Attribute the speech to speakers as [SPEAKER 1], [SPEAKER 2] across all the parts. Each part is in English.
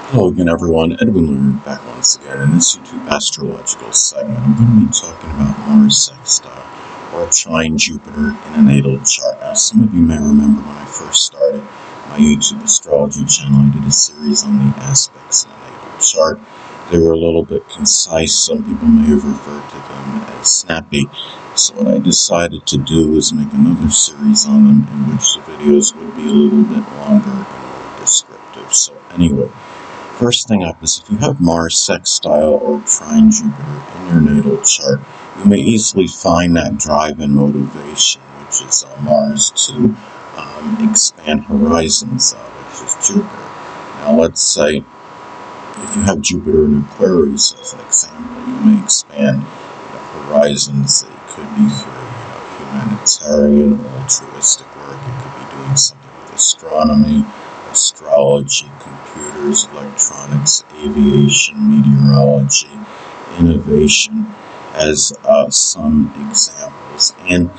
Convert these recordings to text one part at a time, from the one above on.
[SPEAKER 1] Hello again, everyone. Edwin Leonard back once again. In this YouTube astrological segment, I'm going to be talking about Mars sextile, or trine Jupiter in a natal chart. Now, some of you may remember when I first started my YouTube astrology channel, I did a series on the aspects in a natal chart. They were a little bit concise. Some people may have referred to them as snappy. So what I decided to do was make another series on them in which the videos would be a little bit longer and more descriptive. So anyway, first thing up is if you have Mars sextile or trine Jupiter in your natal chart, you may easily find that drive and motivation, which is Mars, to expand horizons, which is Jupiter. Now let's say if you have Jupiter in Aquarius as an example, you may expand horizons. It could be through humanitarian, altruistic work. It could be doing something with astronomy, astrology, computers, electronics, aviation, meteorology, innovation, as some examples. And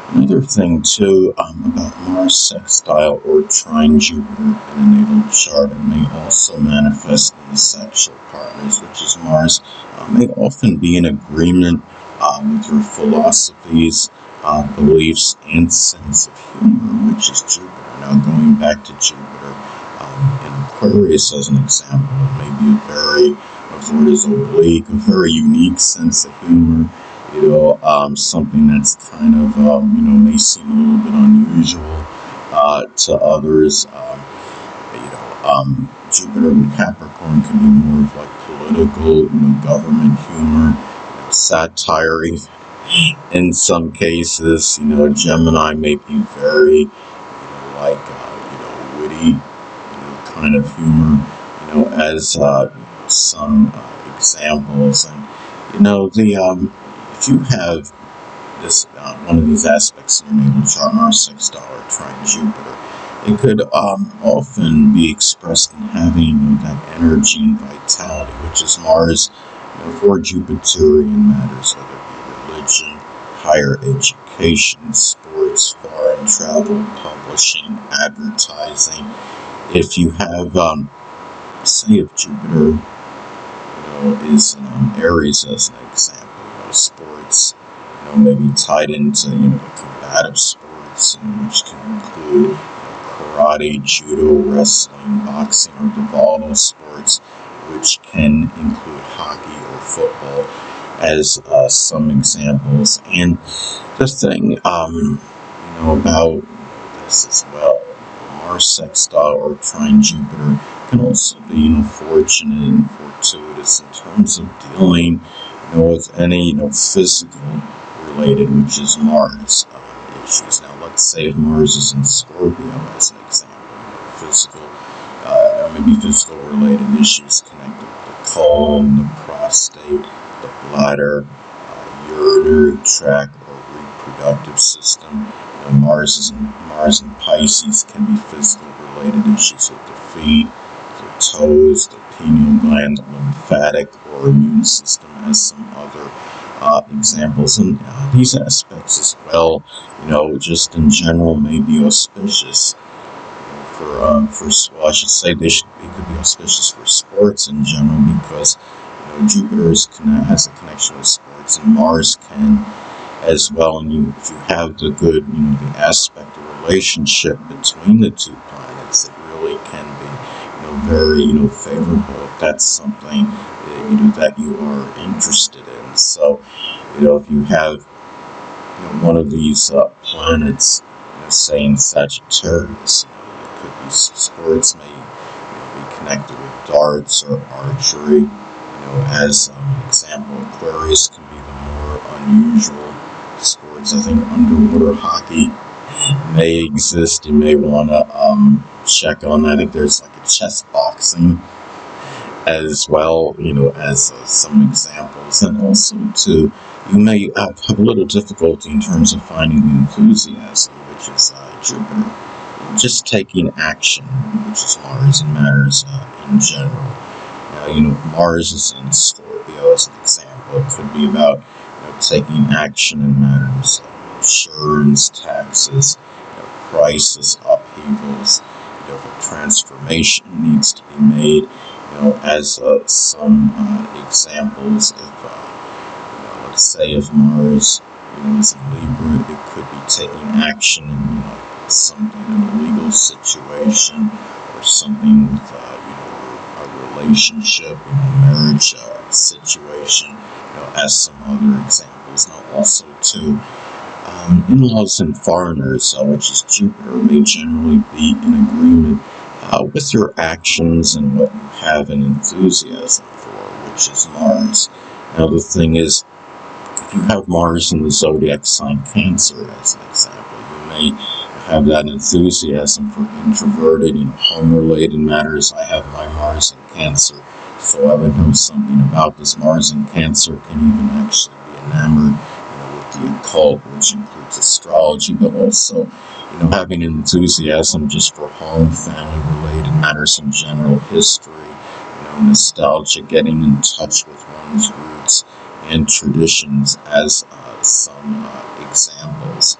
[SPEAKER 1] another thing too about Mars sextile or trine Jupiter in a natal chart, it may also manifest in the sexual partners, which is Mars, may often be in agreement with your philosophies, beliefs, and sense of humor, which is Jupiter. Now, going back to Jupiter in Aquarius as an example, it may be a very, of what is oblique, a very unique sense of humor, something that's kind of, may seem a little bit unusual to others. Jupiter in Capricorn can be more of like political, government humor, satire in some cases. Gemini may be very, witty, kind of humor, as some examples. And if you have this one of these aspects in your natal chart, Mars sextile or trine Jupiter, it could often be expressed in having that energy and vitality, which is Mars for Jupiterian matters, whether it be religion, higher education, sports, foreign travel, publishing, advertising. If you have, say, if Jupiter, is in Aries as an example, sports, maybe tied into, the combative sports, which can include karate, judo, wrestling, boxing, or the volatile sports, which can include hockey or football as some examples. And the thing, about this as well, Mars sextile or trine Jupiter can also be, fortunate and fortuitous in terms of dealing, with any, physical related, which is Mars issues. Now, let's say if Mars is in Scorpio as an example, physical, maybe physical related issues connected to the colon, the prostate, the bladder, urinary tract, or reproductive system. Mars and Pisces can be physical related issues with the feet, the toes, the pineal gland, the lymphatic or immune system, as some other examples. And these aspects as well, just in general, may be auspicious I should say it could be auspicious for sports in general, because Jupiter has a connection with sports, and Mars can as well. And if you have the good, the aspect, the relationship between the two planets, it really can be, very, favorable if that's something that you are interested in. So, if you have one of these planets, say in Sagittarius, it could be sports, may be connected with darts or archery. As an example, Aquarius can be the more unusual sports. I think underwater hockey may exist. You may want to check on that. I think there's like a chess boxing as well, as some examples. And also, too, you may have a little difficulty in terms of finding the enthusiasm, which is Jupiter. Just taking action, which is Mars, in matters in general. Mars is in Scorpio as an example. It could be about taking action in matters of insurance, taxes, crisis, upheavals. If a transformation needs to be made, as some examples, if let's say if Mars, is in Libra, it could be taking action in, something in a legal situation or something with, a relationship, marriage situation, as some other examples. Now, also too, in-laws and foreigners, which is Jupiter, may generally be in agreement with your actions and what you have an enthusiasm for, which is Mars. Now, the thing is, if you have Mars in the zodiac sign Cancer, as an example, you may have that enthusiasm for introverted, home-related matters. I have my Mars in Cancer, so I would know something about this. Mars in Cancer can even actually be enamored, with the occult, which includes astrology, but also, having an enthusiasm just for home, family-related matters in general, history, nostalgia, getting in touch with one's roots and traditions, as some examples.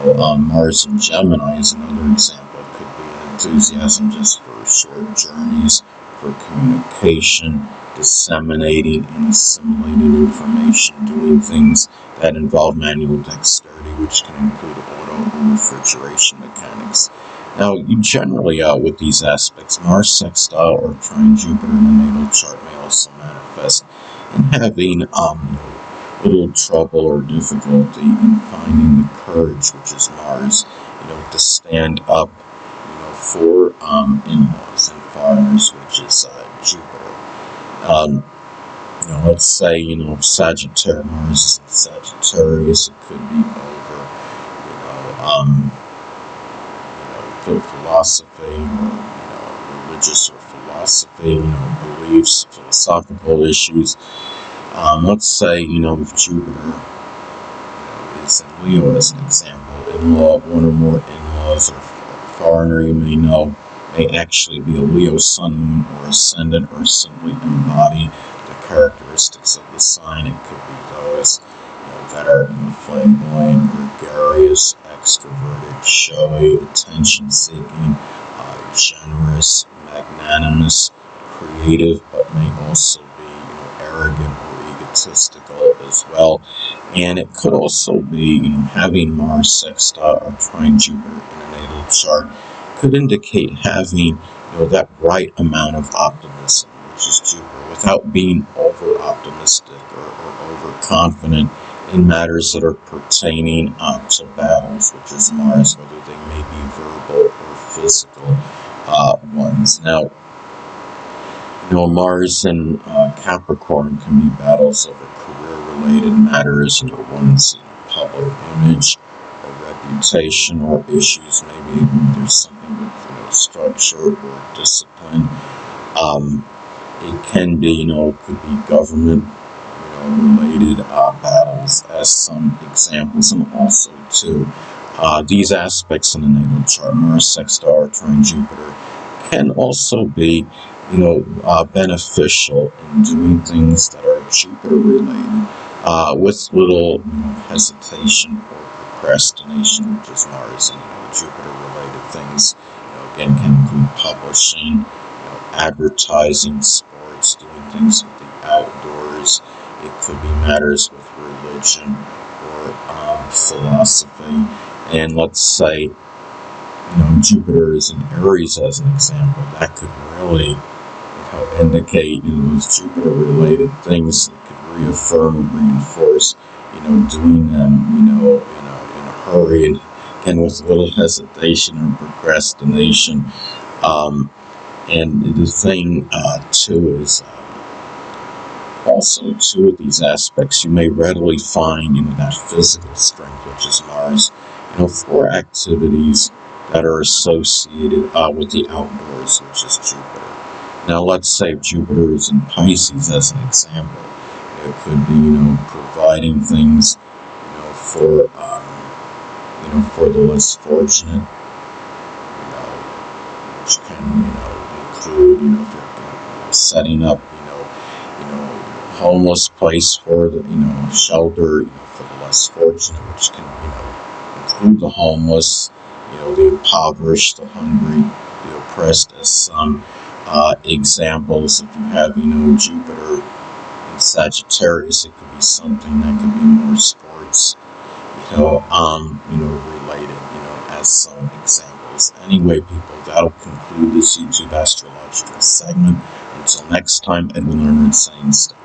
[SPEAKER 1] Mars in Gemini is another example. It could be an enthusiasm just for short journeys, for communication, disseminating and assimilating information, doing things that involve manual dexterity, which can include auto or refrigeration mechanics. Now, you generally, with these aspects, Mars sextile or trine Jupiter in the natal chart may also manifest in having little trouble or difficulty in finding the courage, which is Mars, to stand up, for in-laws and foreigners, which is Jupiter. Let's say, Sagittarius, Mars in Sagittarius, it could be over, philosophy or, religious or philosophy, beliefs, philosophical issues. Let's say, if Jupiter, is in Leo as an example, in-law, one or more in-laws or foreigner you may actually be a Leo sun, moon, or ascendant, or simply embody the characteristics of the sign. It could be those that are flamboyant, gregarious, extroverted, showy, attention-seeking, generous, magnanimous, creative, but may also be arrogant or egotistical as well. And it could also be having Mars sextile or trine Jupiter in a natal chart could indicate having that right amount of optimism, which is Jupiter, without being over-optimistic or overconfident in matters that are pertaining to battles, which is Mars, whether they may be verbal or physical ones. Now, Mars and Capricorn can be battles over career-related matters, one's public image or reputation, or issues. Maybe there's something with structure or discipline. It can be, it could be government, related battles, as some examples, and also too, these aspects in the natal chart, Mars sextile, trine Jupiter, can also be, beneficial in doing things that are Jupiter related, with little, hesitation or procrastination, which is Mars, and Jupiter related things, again, can include publishing, advertising, sports, doing things with the outdoors. It could be matters with religion or philosophy. And let's say, Jupiter is in Aries as an example. That could really, indicate, those Jupiter-related things that could reaffirm and reinforce, doing them, in a hurry and with little hesitation or procrastination. And the thing, too, is also two of these aspects, you may readily find, that physical strength, which is Mars, for activities that are associated with the outdoors, which is Jupiter. Now, let's say Jupiter is in Pisces as an example. It could be, providing things, for the less fortunate, which can, include, if you're setting up, homeless place for the, shelter, for the less fortunate, which can, include the homeless, the impoverished, the hungry, the oppressed, as some, examples. If you have, Jupiter in Sagittarius, it could be something that could be more sports, related, as some examples. Anyway, people, that'll conclude this YouTube astrological segment. Until next time, Edwin Leonard saying stay